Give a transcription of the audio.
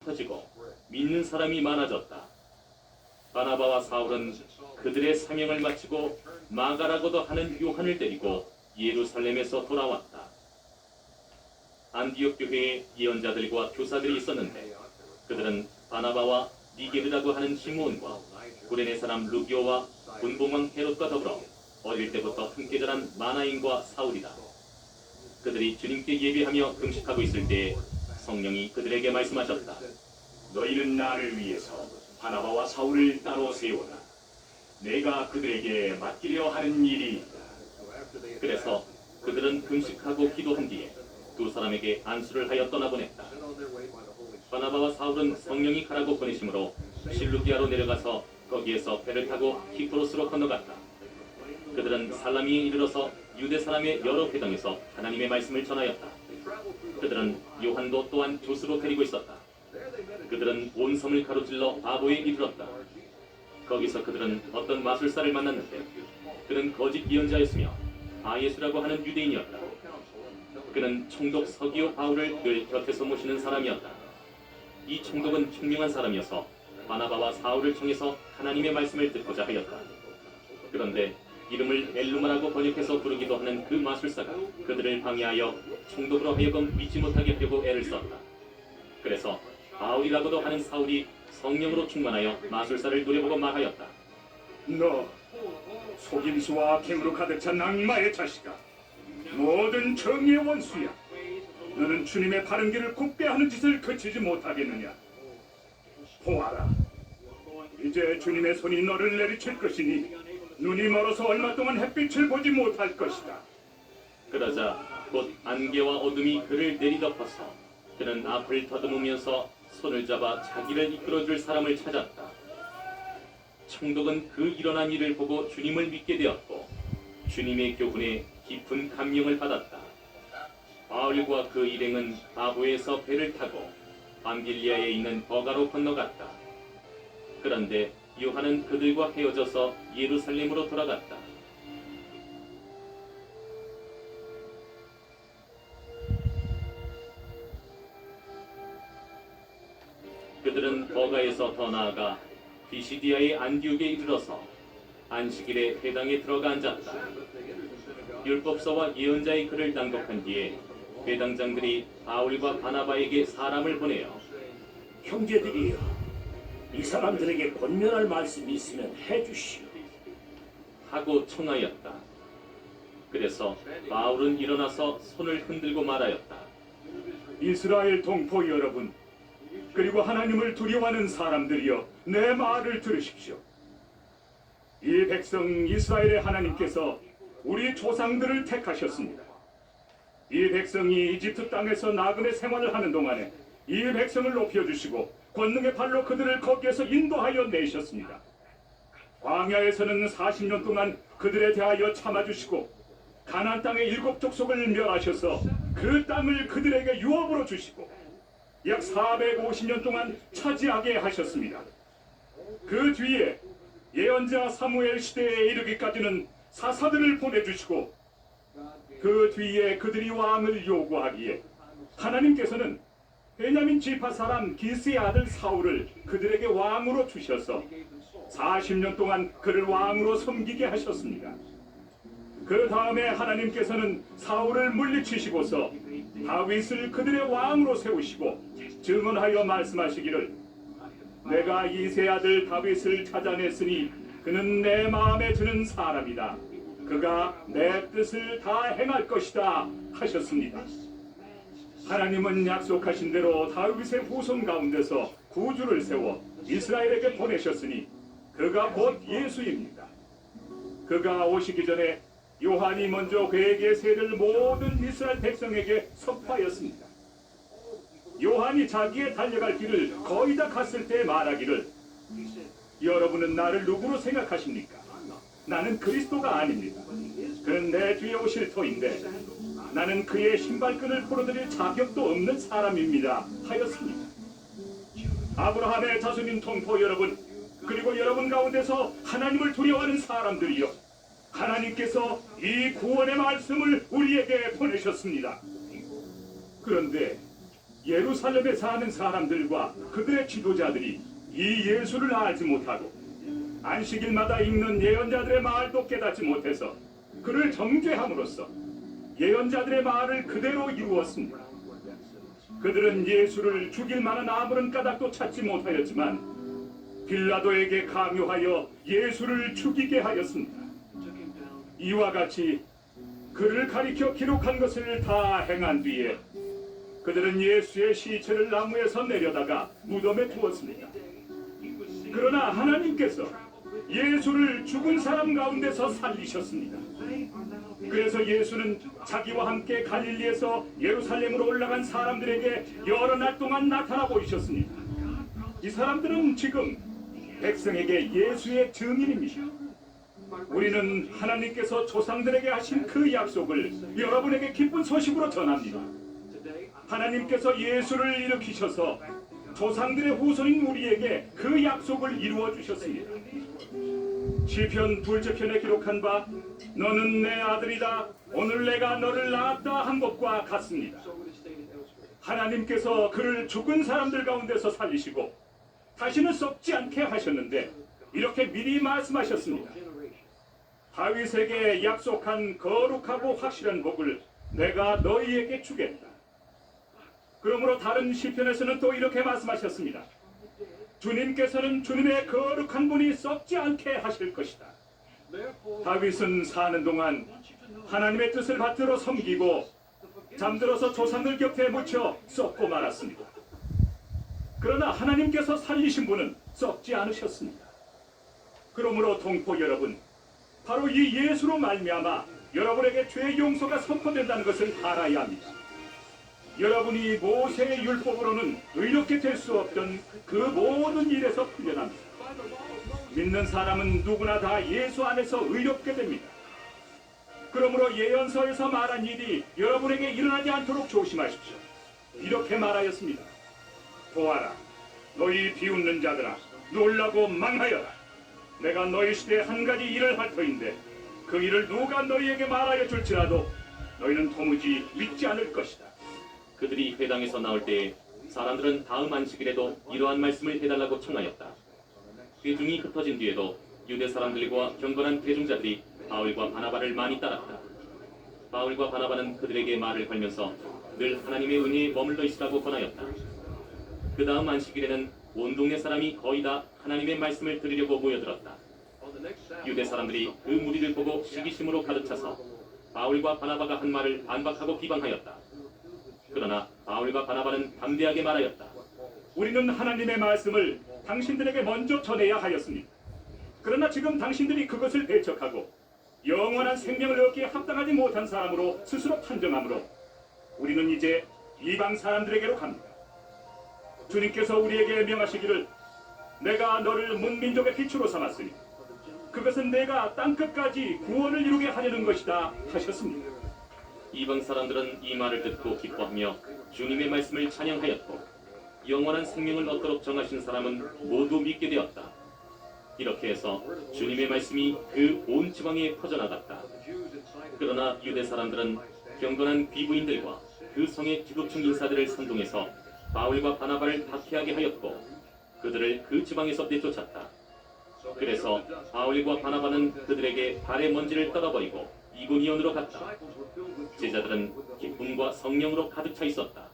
흩어지고 믿는 사람이 많아졌다. 바나바와 사울은 그들의 사명을 마치고 마가라고도 하는 요한을 데리고 예루살렘에서 돌아왔다. 안디옥 교회에 예언자들과 교사들이 있었는데 그들은 바나바와 니게르라고 하는 시므온과 구레네 사람 루기오와 군봉왕 헤롯과 더불어 어릴 때부터 함께 자란 마나인과 사울이다. 그들이 주님께 예배하며 금식하고 있을 때에 성령이 그들에게 말씀하셨다. 너희는 나를 위해서 바나바와 사울을 따로 세우라. 내가 그들에게 맡기려 하는 일이 있다. 그래서 그들은 금식하고 기도한 뒤에 두 사람에게 안수를 하여 떠나보냈다. 바나바와 사울은 성령이 가라고 보내심으로 실루기아로 내려가서 거기에서 배를 타고 키프로스로 건너갔다. 그들은 살라미에 이르러서 유대 사람의 여러 회당에서 하나님의 말씀을 전하였다. 그들은 요한도 또한 조수로 데리고 있었다. 그들은 온 섬을 가로질러 바보에 이르렀다. 거기서 그들은 어떤 마술사를 만났는데 그는 거짓 예언자였으며 아예수라고 하는 유대인이었다. 그는 총독 서기오 바울을 늘 곁에서 모시는 사람이었다. 이 총독은 총명한 사람이어서 바나바와 사울을 통해서 하나님의 말씀을 듣고자 하였다. 그런데 이름을 엘루마라고 번역해서 부르기도 하는 그 마술사가 그들을 방해하여 총독으로 하여금 믿지 못하게 하려고 애를 썼다. 그래서 바울이라고도 하는 사울이 성령으로 충만하여 마술사를 노려보고 말하였다. 너 속임수와 악행으로 가득 찬 악마의 자식아, 모든 정의의 원수야. 너는 주님의 바른 길을 굽게 하는 짓을 그치지 못하겠느냐. 보아라, 이제 주님의 손이 너를 내리칠 것이니 눈이 멀어서 얼마 동안 햇빛을 보지 못할 것이다. 그러자 곧 안개와 어둠이 그를 내리덮어서 그는 앞을 더듬으면서 손을 잡아 자기를 이끌어줄 사람을 찾았다. 총독은 그 일어난 일을 보고 주님을 믿게 되었고 주님의 교훈에 깊은 감명을 받았다. 바울과 그 일행은 바보에서 배를 타고 밤길리아에 있는 버가로 건너갔다. 그런데 요한은 그들과 헤어져서 예루살렘으로 돌아갔다. 그들은 버가에서 더 나아가 비시디아의 안디옥에 이르러서 안식일에 회당에 들어가 앉았다. 율법서와 예언자의 글을 낭독한 뒤에 회당장들이 바울과 바나바에게 사람을 보내어 형제들이여, 이 사람들에게 권면할 말씀이 있으면 해주시오. 하고 청하였다. 그래서 바울은 일어나서 손을 흔들고 말하였다. 이스라엘 동포 여러분, 그리고 하나님을 두려워하는 사람들이여, 내 말을 들으십시오. 이 백성 이스라엘의 하나님께서 우리 조상들을 택하셨습니다. 이 백성이 이집트 땅에서 나그네 생활을 하는 동안에 이 백성을 높여주시고 권능의 발로 그들을 거기에서 인도하여 내셨습니다. 광야에서는 40년 동안 그들에 대하여 참아주시고 가나안 땅의 7 족속을 멸하셔서 그 땅을 그들에게 유업으로 주시고 약 450년 동안 차지하게 하셨습니다. 그 뒤에 예언자 사무엘 시대에 이르기까지는 사사들을 보내주시고 그 뒤에 그들이 왕을 요구하기에 하나님께서는 베냐민 지파 사람 기스의 아들 사울을 그들에게 왕으로 주셔서 40년 동안 그를 왕으로 섬기게 하셨습니다. 그 다음에 하나님께서는 사울을 물리치시고서 다윗을 그들의 왕으로 세우시고 증언하여 말씀하시기를 내가 이세 아들 다윗을 찾아냈으니 그는 내 마음에 드는 사람이다. 그가 내 뜻을 다 행할 것이다 하셨습니다. 하나님은 약속하신 대로 다윗의 후손 가운데서 구주를 세워 이스라엘에게 보내셨으니 그가 곧 예수입니다. 그가 오시기 전에 요한이 먼저 그에게 세를 모든 이스라엘 백성에게 선포하였습니다. 요한이 자기의 달려갈 길을 거의 다 갔을 때 말하기를 여러분은 나를 누구로 생각하십니까? 나는 그리스도가 아닙니다. 그는 내 뒤에 오실 터인데 나는 그의 신발끈을 풀어드릴 자격도 없는 사람입니다 하였습니다. 아브라함의 자손인 동포 여러분, 그리고 여러분 가운데서 하나님을 두려워하는 사람들이여, 하나님께서 이 구원의 말씀을 우리에게 보내셨습니다. 그런데 예루살렘에 사는 사람들과 그들의 지도자들이 이 예수를 알지 못하고 안식일마다 읽는 예언자들의 말도 깨닫지 못해서 그를 정죄함으로써 예언자들의 말을 그대로 이루었습니다. 그들은 예수를 죽일 만한 아무런 까닭도 찾지 못하였지만 빌라도에게 강요하여 예수를 죽이게 하였습니다. 이와 같이 그를 가리켜 기록한 것을 다 행한 뒤에 그들은 예수의 시체를 나무에서 내려다가 무덤에 두었습니다. 그러나 하나님께서 예수를 죽은 사람 가운데서 살리셨습니다. 그래서 예수는 자기와 함께 갈릴리에서 예루살렘으로 올라간 사람들에게 여러 날 동안 나타나 보이셨습니다. 이 사람들은 지금 백성에게 예수의 증인입니다. 우리는 하나님께서 조상들에게 하신 그 약속을 여러분에게 기쁜 소식으로 전합니다. 하나님께서 예수를 일으키셔서 조상들의 후손인 우리에게 그 약속을 이루어 주셨습니다. 시편 둘째 편에 기록한 바 너는 내 아들이다 오늘 내가 너를 낳았다 한 것과 같습니다. 하나님께서 그를 죽은 사람들 가운데서 살리시고 다시는 썩지 않게 하셨는데 이렇게 미리 말씀하셨습니다. 다윗에게 약속한 거룩하고 확실한 복을 내가 너희에게 주겠다. 그러므로 다른 시편에서는 또 이렇게 말씀하셨습니다. 주님께서는 주님의 거룩한 분이 썩지 않게 하실 것이다. 다윗은 사는 동안 하나님의 뜻을 받들어 섬기고 잠들어서 조상들 곁에 묻혀 썩고 말았습니다. 그러나 하나님께서 살리신 분은 썩지 않으셨습니다. 그러므로 동포 여러분, 바로 이 예수로 말미암아 여러분에게 죄 용서가 선포된다는 것을 알아야 합니다. 여러분이 모세의 율법으로는 의롭게 될 수 없던 그 모든 일에서 풀려납니다. 믿는 사람은 누구나 다 예수 안에서 의롭게 됩니다. 그러므로 예언서에서 말한 일이 여러분에게 일어나지 않도록 조심하십시오. 이렇게 말하였습니다. 보아라, 너희 비웃는 자들아, 놀라고 망하여라. 내가 너희 시대에 한 가지 일을 할 터인데 그 일을 누가 너희에게 말하여 줄지라도 너희는 도무지 믿지 않을 것이다. 그들이 회당에서 나올 때에 사람들은 다음 안식일에도 이러한 말씀을 해달라고 청하였다. 회중이 흩어진 뒤에도 유대 사람들과 경건한 대중자들이 바울과 바나바를 많이 따랐다. 바울과 바나바는 그들에게 말을 걸면서 늘 하나님의 은혜에 머물러 있으라고 권하였다. 그 다음 안식일에는 온 동네 사람이 거의 다 하나님의 말씀을 들으려고 모여들었다. 유대 사람들이 그 무리를 보고 시기심으로 가득 차서 바울과 바나바가 한 말을 반박하고 비방하였다. 그러나 바울과 바나바는 담대하게 말하였다. 우리는 하나님의 말씀을 당신들에게 먼저 전해야 하였습니다. 그러나 지금 당신들이 그것을 배척하고 영원한 생명을 얻기에 합당하지 못한 사람으로 스스로 판정하므로 우리는 이제 이방 사람들에게로 갑니다. 주님께서 우리에게 명하시기를 내가 너를 문민족의 빛으로 삼았으니 그것은 내가 땅끝까지 구원을 이루게 하려는 것이다 하셨습니다. 이방 사람들은 이 말을 듣고 기뻐하며 주님의 말씀을 찬양하였고 영원한 생명을 얻도록 정하신 사람은 모두 믿게 되었다. 이렇게 해서 주님의 말씀이 그 온 지방에 퍼져나갔다. 그러나 유대 사람들은 경건한 귀부인들과 그 성의 기독층 인사들을 선동해서 바울과 바나바를 박해하게 하였고 그들을 그 지방에서 내쫓았다. 그래서 바울과 바나바는 그들에게 발의 먼지를 떨어버리고 이고니온으로 갔다. 제자들은 기쁨과 성령으로 가득 차 있었다.